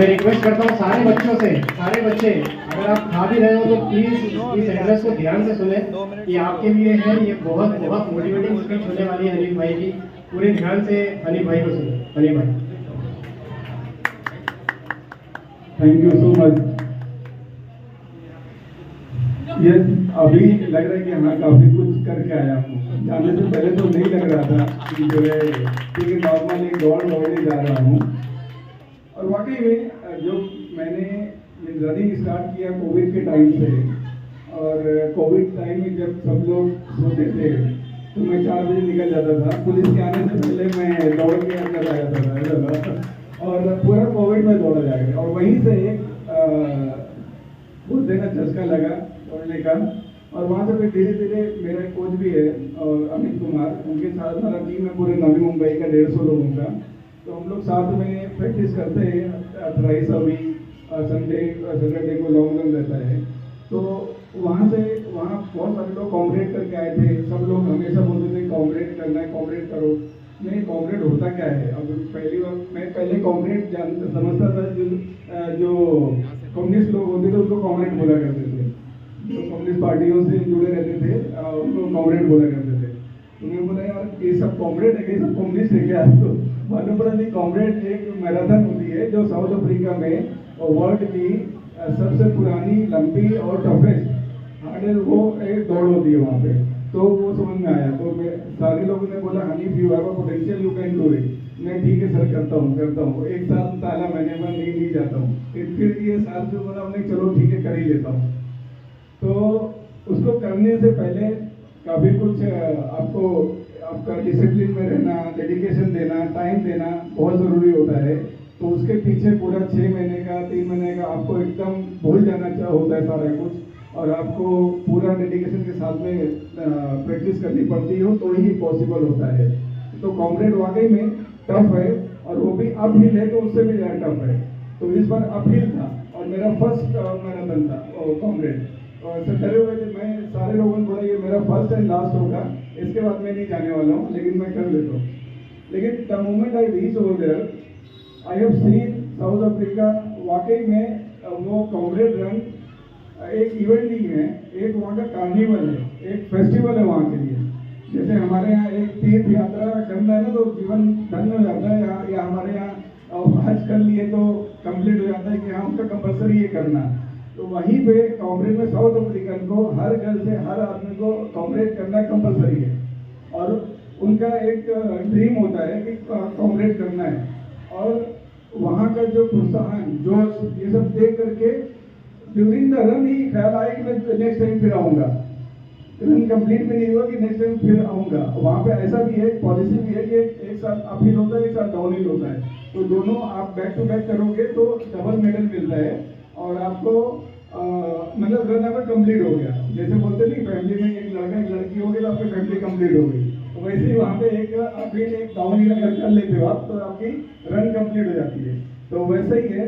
मैं रिक्वेस्ट करता हूँ सारे बच्चों से, सारे बच्चे अगर आप खा भी रहे हो तो प्लीज इस एड्रेस को ध्यान से सुने, ये आपके लिए है, ये बहुत बहुत मोटिवेटिंग स्पीच होने वाली है हनीफ भाई की। पूरे ध्यान से हनीफ भाई को सुने। हनीफ भाई, थैंक यू सो मच। ये अभी लग रहा है कि हाँ काफी कुछ करके आया हूँ। जाने से पहले तो नहीं लग रहा था कि जो है ठीक है नॉर्मल एक दौड़ने जा रहा हूँ। और वाकई में जो मैंने ये रनिंग स्टार्ट किया कोविड के टाइम से, और कोविड टाइम में जब सब लोग सोते थे तो मैं 4 बजे निकल जाता था। पुलिस के आने से पहले मैं दौड़ के अंदर आ जाता था और पूरा कोविड में दौड़ा जाएगा। और वहीं से एक बोलते ना चस्का लगा दौड़ने का। और वहाँ से फिर धीरे धीरे मेरा कोच भी है और अमित कुमार, उनके साथ हमारा टीम है पूरे नवी मुंबई का 150 लोगों का। तो हम लोग साथ में प्रैक्टिस करते हैं thrice a week, Sunday Saturday को लॉन्ग रन रहता है। तो वहाँ बहुत सारे लोग कॉम्परेट करके आए थे। सब लोग हमेशा बोलते थे कॉम्परेट करना है, कॉम्परेट करो। नहीं, कॉम्परेट होता क्या है? अब पहली बार मैं पहले कॉम्परेट समझता था, जो कम्युनिस्ट लोग होते थे उनको कॉम्परेट बोला करते थे, जो कम्युनिस्ट पार्टियों से जुड़े रहते थे उनको कॉम्परेट बोला करते थे। तो मैं बोला यार ये सब कॉम्परेट है, ये सब कम्युनिस्ट है क्या? तो मालूम पड़ा नहीं, कॉम्परेट एक मैराथन होती है जो साउथ अफ्रीका में वर्ल्ड की सबसे पुरानी, लंबी और टफेस्ट हार्डल वो एक दौड़ होती है वहाँ पे। तो वो समझ में आया। तो मैं सारे लोगों ने बोला Hanif you have a potential, you can do it. मैं ठीक है सर करता हूँ। एक साल ताला मैंने नहीं जाता हूँ। फिर ये साल जो बोला हमने चलो ठीक है कर ही लेता हूँ। तो उसको करने से पहले काफ़ी कुछ आपका डिसिप्लिन में रहना, डेडिकेशन देना, टाइम देना बहुत ज़रूरी होता है। तो उसके पीछे पूरा 6 महीने का, 3 महीने का आपको एकदम भूल जाना होता है सारा कुछ, और आपको पूरा डेडिकेशन के साथ में प्रैक्टिस करनी पड़ती हो तो ही पॉसिबल होता है। तो कॉम्रेड वाकई में टफ है, और वो भी अपहिल है तो उससे भी ज़्यादा टफ है। तो इस बार अपहिल था और मेरा फर्स्ट मैराथन था कॉम्रेड। और सब डरे हुए थे। मैं सारे लोगों ने बोला ये मेरा फर्स्ट एंड लास्ट होगा, इसके बाद मैं नहीं जाने वाला हूँ, लेकिन मैं कर लेता हूँ। लेकिन the moment I reach over there, I have seen South Africa. वाकई में वो कॉम्रेड रन एक इवेंट नहीं है, एक वहाँ का कार्निवल है, एक फेस्टिवल है वहाँ के लिए। जैसे हमारे यहाँ एक तीर्थ यात्रा करना है ना तो जीवन धन्य हो जाता है, या हमारे यहाँ हज कर लिए तो कंप्लीट हो जाता है कि हाँ उनका कंपल्सरी ये करना। तो वहीं पे कॉम्रेड में साउथ अफ्रीकन को हर घर से हर आदमी को कॉम्रेड करना कंपल्सरी है, और उनका एक ड्रीम होता है कि कॉम्रेड करना है। और वहाँ का जो प्रोत्साहन, जोश, ये सब देख करके ड्यूरिंग द रन ही ख्याल आया कि मैं नेक्स्ट टाइम फिर आऊँगा। रन कंप्लीट भी नहीं हुआ कि नेक्स्ट टाइम फिर आऊँगा। वहाँ पे ऐसा भी है, पॉलिसी भी है कि एक साथ अपहिल होता है, एक साथ डाउनहिल होता है। तो दोनों आप बैक टू बैक करोगे तो डबल मेडल मिलता है, और आपको मतलब रन अगर कंप्लीट हो गया, जैसे बोलते नहीं फैमिली में एक लड़का एक लड़की हो गई तो आपकी फैमिली कंप्लीट हो गई, तो वैसे ही वहाँ पे एक डाउनहिल अगर कर लेते हो आप तो आपकी रन कंप्लीट हो जाती है। तो वैसे ही है।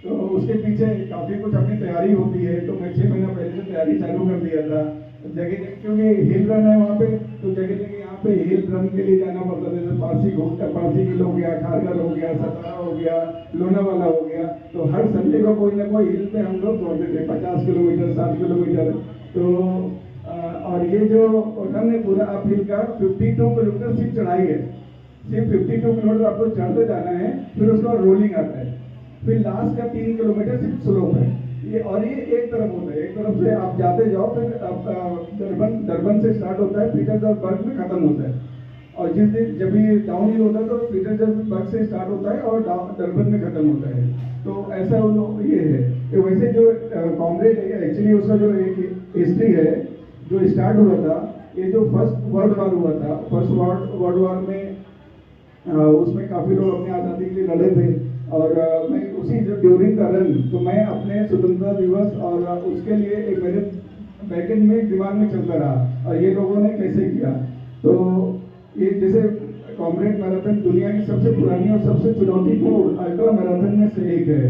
तो उसके पीछे काफ़ी कुछ अपनी तैयारी होती है। तो मैं 6 महीना पहले से तैयारी चालू कर दिया था। जगह क्योंकि हिल रन है वहाँ पे, तो जगह जगह यहाँ पे हिल रन के लिए जाना पड़ता था। जैसे पारसी हिल हो गया, खारगर हो गया, सतारा हो गया, लोनावाला हो गया। तो हर संडे को कोई ना कोई हिल पे हम लोग दौड़ते थे, 50 किलोमीटर, 60 किलोमीटर। तो और ये जो रन है पूरा अप हिल का 52 किलोमीटर सिर्फ चढ़ाई है। सिर्फ 52 किलोमीटर आपको चढ़ते जाना है, फिर उसका रोलिंग आता है, फिर लास्ट का 3 किलोमीटर सिर्फ स्लोप है। ये एक तरफ होता है, एक तरफ से आप जाते जाओ, फिर डरबन से स्टार्ट होता है, पीटर्सबर्ग में खत्म होता है। और जिस दिन जब ये डाउन हिल होता है तो पीटर्सबर्ग से स्टार्ट होता है और डरबन में खत्म होता है। तो ऐसा ये है। तो वैसे जो कॉम्रेड है एक्चुअली उसका जो एक हिस्ट्री है, जो स्टार्ट हुआ था, ये जो फर्स्ट वर्ल्ड वार हुआ था, फर्स्ट वर्ल्ड वार में उसमें काफ़ी लोग अपनी आज़ादी के लिए लड़े थे। और मैं उसी जो ड्यूरिंग द रन, तो मैं अपने स्वतंत्रता दिवस और उसके लिए एक मेरे बैकेंड में दिमाग में चलता रहा, और ये लोगों ने कैसे किया। तो ये जैसे कॉम्रेड मैराथन दुनिया की सबसे पुरानी और सबसे चुनौतीपूर्ण अल्ट्रा मैराथन में से एक है,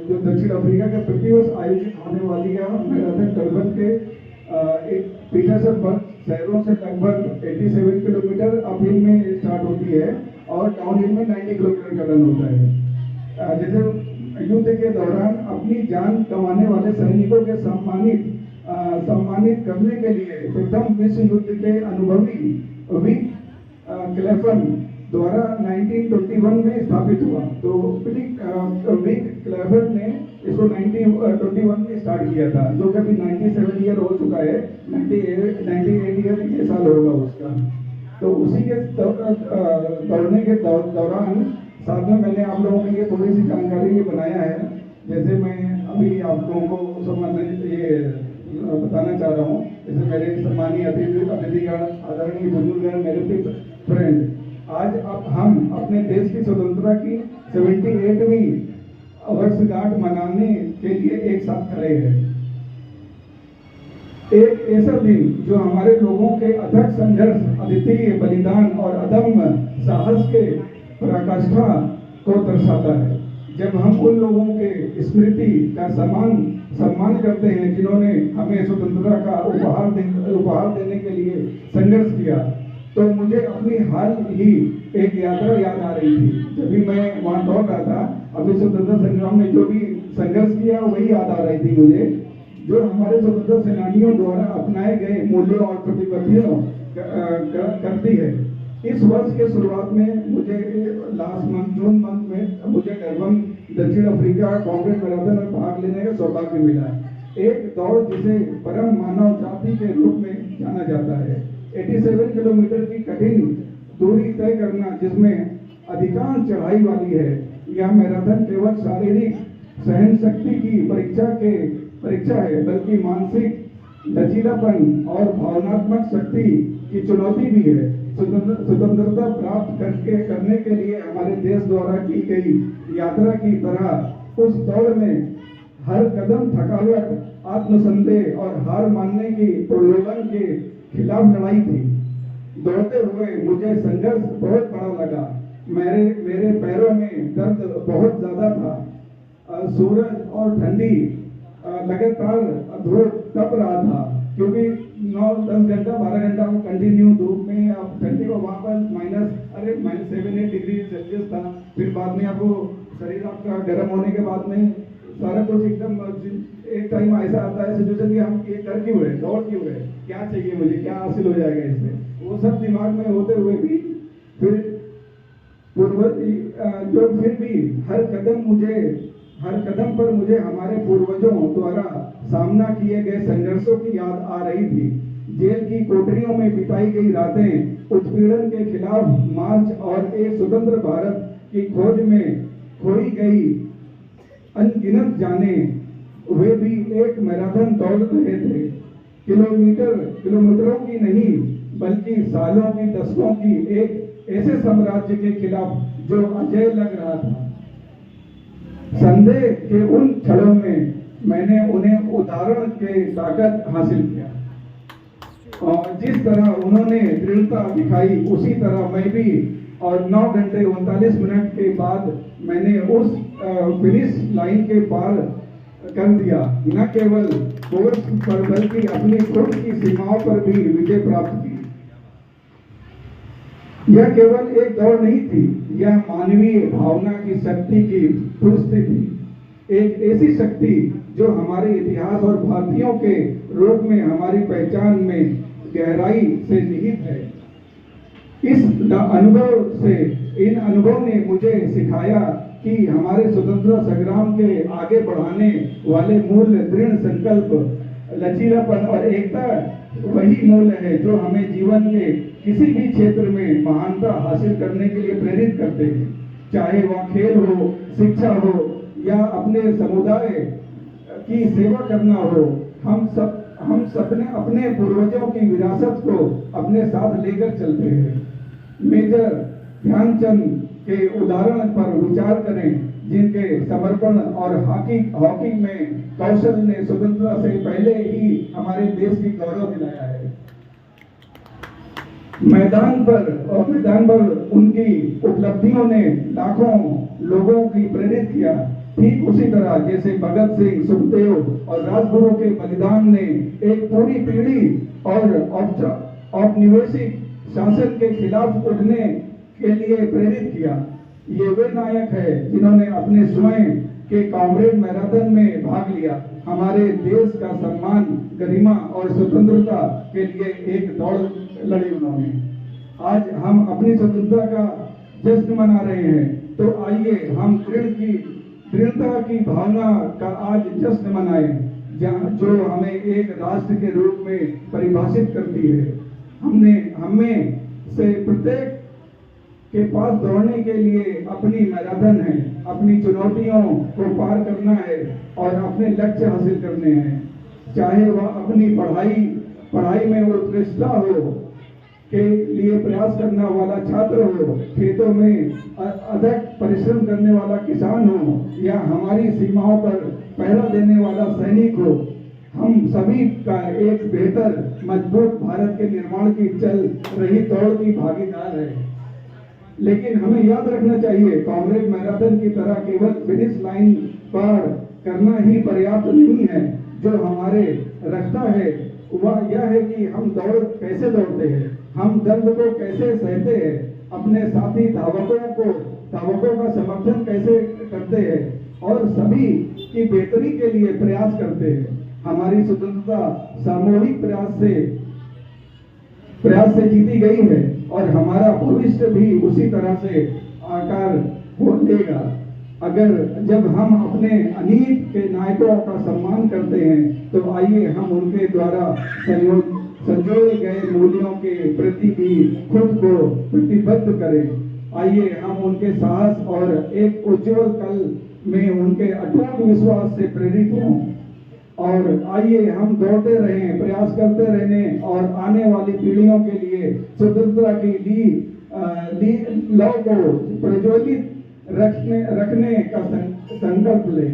जो दक्षिण अफ्रीका के प्रतिवर्ष आयोजित होने वाली है मैराथन डरबन के एक पीटर्सबर्ग शहरों से लगभग 87 किलोमीटर अपहिल में स्टार्ट होती है और डाउनहिल में 90 किलोमीटर का रन होता है। जैसे युद्ध के दौरान अपनी जान गंवाने वाले सैनिकों के सम्मानित करने के लिए प्रथम विश्व युद्ध के अनुभवी विक क्लेफन द्वारा 1921 में स्थापित हुआ। तो विक क्लेफन ने इसको 1921 में स्टार्ट किया था, जो कभी 97 ईयर हो चुका है, 98 ईयर ये साल होगा उसका। तो उसी के दौड़ने के दौरान साथ में मैंने आप लोगों के लिए थोड़ी सी जानकारी भी बनाया है। जैसे मैं अभी आप लोगों को संबंधित ये बताना चाह रहा हूँ, जैसे मेरे सम्मानीय अतिथिगण, आदरणीय बुजुर्ग, मेरे फ्रेंड, आज हम अपने देश की स्वतंत्रता की 78वीं वर्षगांठ मनाने के लिए एक साथ खड़े हैं। एक ऐसा दिन जो हमारे लोगों के अथक संघर्ष, अद्वितीय बलिदान और अदम्य साहस के पराकाष्ठा को दर्शाता है। जब हम उन लोगों के स्मृति का सम्मान करते हैं जिन्होंने हमें स्वतंत्रता का उपहार देने के लिए संघर्ष किया, तो मुझे अपनी हाल ही एक यात्रा याद आ रही थी। जब भी मैं वहां दौड़ रहा था, अभी स्वतंत्रता संग्राम में जो भी संघर्ष किया वही याद आ रही थी मुझे, जो हमारे स्वतंत्रता सेनानियों द्वारा अपनाए गए मूल्यों और प्रतिबद्धियों करती है। इस वर्ष के शुरुआत में मुझे लास्ट मंथ, जून मंथ में मुझे डरबन, दक्षिण अफ्रीका कांग्रेस मैराथन में भाग लेने का सौभाग्य मिला। एक दौड़ जिसे परम मानव जाति के रूप में जाना जाता है। 87 किलोमीटर की कठिन दूरी तय करना, जिसमें अधिकांश चढ़ाई वाली है। यह मैराथन केवल शारीरिक सहन शक्ति की परीक्षा है, बल्कि मानसिक लचीलापन और भावनात्मक शक्ति की चुनौती भी है। स्वतंत्रता प्राप्त करने के लिए हमारे देश द्वारा की गई यात्रा की तरह उस दौड़ में हर कदम थकावट, आत्मसंदेह और हार मानने की प्रलोभन के खिलाफ लड़ाई थी। दौड़ते हुए मुझे संघर्ष बहुत बड़ा लगा। मेरे पैरों में दर्द बहुत ज्यादा था। सूरज और ठंडी लगातार धूप तप रहा था, क्योंकि 9-10 घंटा 12 घंटा वो कंटिन्यू धूप में, आप ठंडी को वहाँ पर -7-8 डिग्री सेल्सियस था। फिर बाद में आपको शरीर आपका गर्म होने के बाद में सारा कुछ एकदम, एक टाइम ऐसा आता है सिचुएशन कि हम ये कर क्यों रहे, दौड़ क्यों रहे, क्या चाहिए मुझे, क्या हासिल हो जाएगा इससे, वो सब दिमाग में होते हुए भी फिर हर कदम पर मुझे हमारे पूर्वजों द्वारा सामना किए गए संघर्षों की याद आ रही थी। जेल की कोठरियों में बिताई गई रातें, उत्पीड़न के खिलाफ मार्च और एक स्वतंत्र भारत की खोज में खोई गई अनगिनत जाने, वे भी एक मैराथन दौड़ रहे थे। किलोमीटरों की नहीं, बल्कि सालों की, दशकों की एक ऐसे साम्राज्य के खिलाफ जो अजय लग रहा था। संदेह के उन क्षणों में मैंने उन्हें उदाहरण के ताकत हासिल किया, और जिस तरह उन्होंने दृढ़ता दिखाई, उसी तरह मैं भी। और 9 घंटे 39 मिनट के बाद मैंने उस फिनिश लाइन के पार कर दिया। न केवल कोर्स पर, बल्कि अपनी खुद की सीमाओं पर भी विजय प्राप्त की। यह केवल एक दौड़ नहीं थी, यह मानवीय भावना की शक्ति की पुष्टि थी। एक ऐसी शक्ति जो हमारे इतिहास और भारतीयों के रूप में हमारी पहचान में गहराई से निहित है। इन अनुभव ने मुझे सिखाया कि हमारे स्वतंत्रता संग्राम के आगे बढ़ाने वाले मूल्य, दृढ़ संकल्प, लचीलापन और एकता वही मूल्य है जो हमें जीवन के किसी भी क्षेत्र में महानता हासिल करने के लिए प्रेरित करते हैं। चाहे वह खेल हो, शिक्षा हो या अपने समुदाय की सेवा करना हो, हम सब अपने पूर्वजों की विरासत को अपने साथ लेकर चलते हैं। मेजर ध्यानचंद के उदाहरण पर विचार करें, जिनके समर्पण और हॉकी में कौशल ने स्वतंत्रता से पहले ही हमारे देश की गौरव दिलाया है। मैदान पर उनकी उपलब्धियों ने लाखों लोगों की प्रेरित किया। ठीक उसी तरह जैसे भगत सिंह, सुखदेव और राजगुरु के बलिदान ने एक पूरी पीढ़ी और औपनिवेशिक शासन के खिलाफ उठने के लिए प्रेरित किया। ये वे नायक है जिन्होंने अपने स्वयं के कॉमरेड मैराथन में भाग लिया। हमारे देश का सम्मान, गरिमा और स्वतंत्रता के लिए एक दौड़ लड़ी उन्होंने। आज हम अपनी स्वतंत्रता का जश्न मना रहे हैं, तो आइए हम दृढ़ता की भावना का आज जश्न मनाएं, जो हमें एक राष्ट्र के रूप में परिभाषित करती है। हमें से प्रत्येक के पास दौड़ने के लिए अपनी मैराथन है, अपनी चुनौतियों को पार करना है और अपने लक्ष्य हासिल करने हैं। चाहे वह अपनी पढ़ाई में उत्कृष्टता हो के लिए प्रयास करने वाला छात्र हो, खेतों में अथक परिश्रम करने वाला किसान हो, या हमारी सीमाओं पर पहरा देने वाला सैनिक हो, हम सभी का एक बेहतर मजबूत भारत के निर्माण की चल रही दौड़ की भागीदार है। लेकिन हमें याद रखना चाहिए, कॉमरेड मैराथन की तरह केवल फिनिश लाइन पार करना ही पर्याप्त नहीं है। जो हमारे रास्ता है वह यह है कि हम कैसे दौड़ते हैं, हम दर्द को कैसे सहते हैं, अपने साथी धावकों का समर्थन कैसे करते हैं और सभी की बेहतरी के लिए प्रयास करते हैं। हमारी स्वतंत्रता सामूहिक प्रयास से जीती गई है और हमारा भविष्य भी उसी तरह से आकार लेगा। जब हम अपने अनीत के नायकों का सम्मान करते हैं, तो आइए हम उनके द्वारा संजोए गए मूल्यों के प्रति भी खुद को प्रतिबद्ध करें। आइए हम उनके साहस और एक उज्जवल कल में उनके अटूट विश्वास से प्रेरित हों, और आइए हम दौड़ते रहें, प्रयास करते रहने और आने वाली पीढ़ियों के लिए स्वतंत्रता की लौ को प्रज्वलित रखने का संकल्प लें।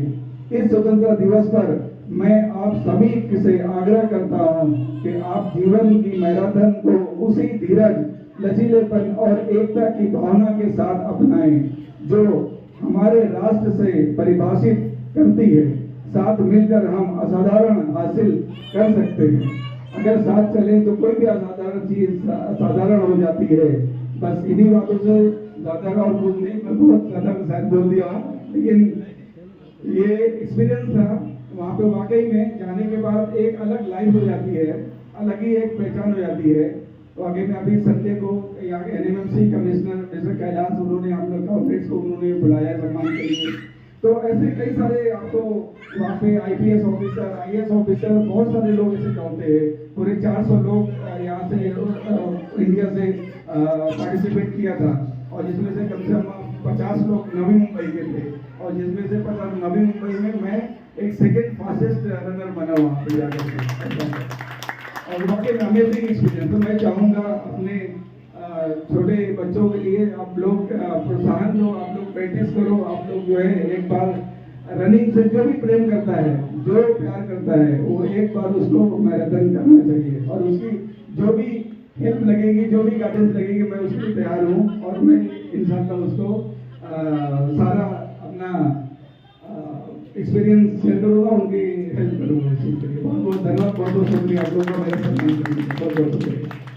इस स्वतंत्रता दिवस पर मैं आप सभी से आग्रह करता हूं कि आप जीवन की मैराथन को उसी धीरज, लचीलेपन और एकता की भावना के साथ अपनाएं जो हमारे राष्ट्र से परिभाषित करती है। साथ मिलकर हम असाधारण हासिल कर सकते हैं। अगर साथ चले तो कोई भी असाधारण चीज साधारण हो जाती है। बस इन्हीं बातों से ज्यादा और कुछ नहीं, मैं बहुत ज्यादा शायद बोल दिया, लेकिन ये एक्सपीरियंस था। वहाँ पे वाकई में जाने के बाद एक अलग लाइफ हो जाती है, अलग ही एक पहचान हो जाती है। तो आगे में अभी संडे को यहाँ के NMMC कमिश्नर मिस्टर कैलाश, उन्होंने हम लोग कॉर्पोरेट्स को उन्होंने बुलाया सम्मान के लिए। तो ऐसे कई सारे आपको वहाँ पे IPS ऑफिसर, IAS ऑफिसर, बहुत सारे लोग ऐसे दौड़ते हैं। पूरे 400 लोग यहाँ से इंडिया से पार्टिसिपेट किया था, और जिसमें से कम से कम 50 लोग नवी मुंबई के थे, और जिसमें से नवी मुंबई में मैं एक सेकेंड फास्टेस्ट रनर बना वहाँ पे जाकर। और वाकई में अमेजिंग एक्सपीरियंस। तो मैं चाहूँगा अपने छोटे बच्चों के लिए आप लोग प्रोत्साहन दो, आप लोग प्रैक्टिस करो, आप लोग जो है एक बार रनिंग से जो भी प्रेम करता है, जो प्यार करता है, वो एक बार उसको मैराथन करना चाहिए। और उसकी जो भी हेल्प लगेगी, जो भी गाइडेंस लगेगी, मैं उसके लिए तैयार हूँ, और मैं इंशाल्लाह उसको सारा अपना एक्सपीरियंस शेयर करूँगा, उनकी हेल्प करूँगा इस चीज़ के लिए। बहुत बहुत धन्यवाद, बहुत बहुत शुक्रिया आप लोगों का मेरे साथ बहुत बहुत शुक्रिया।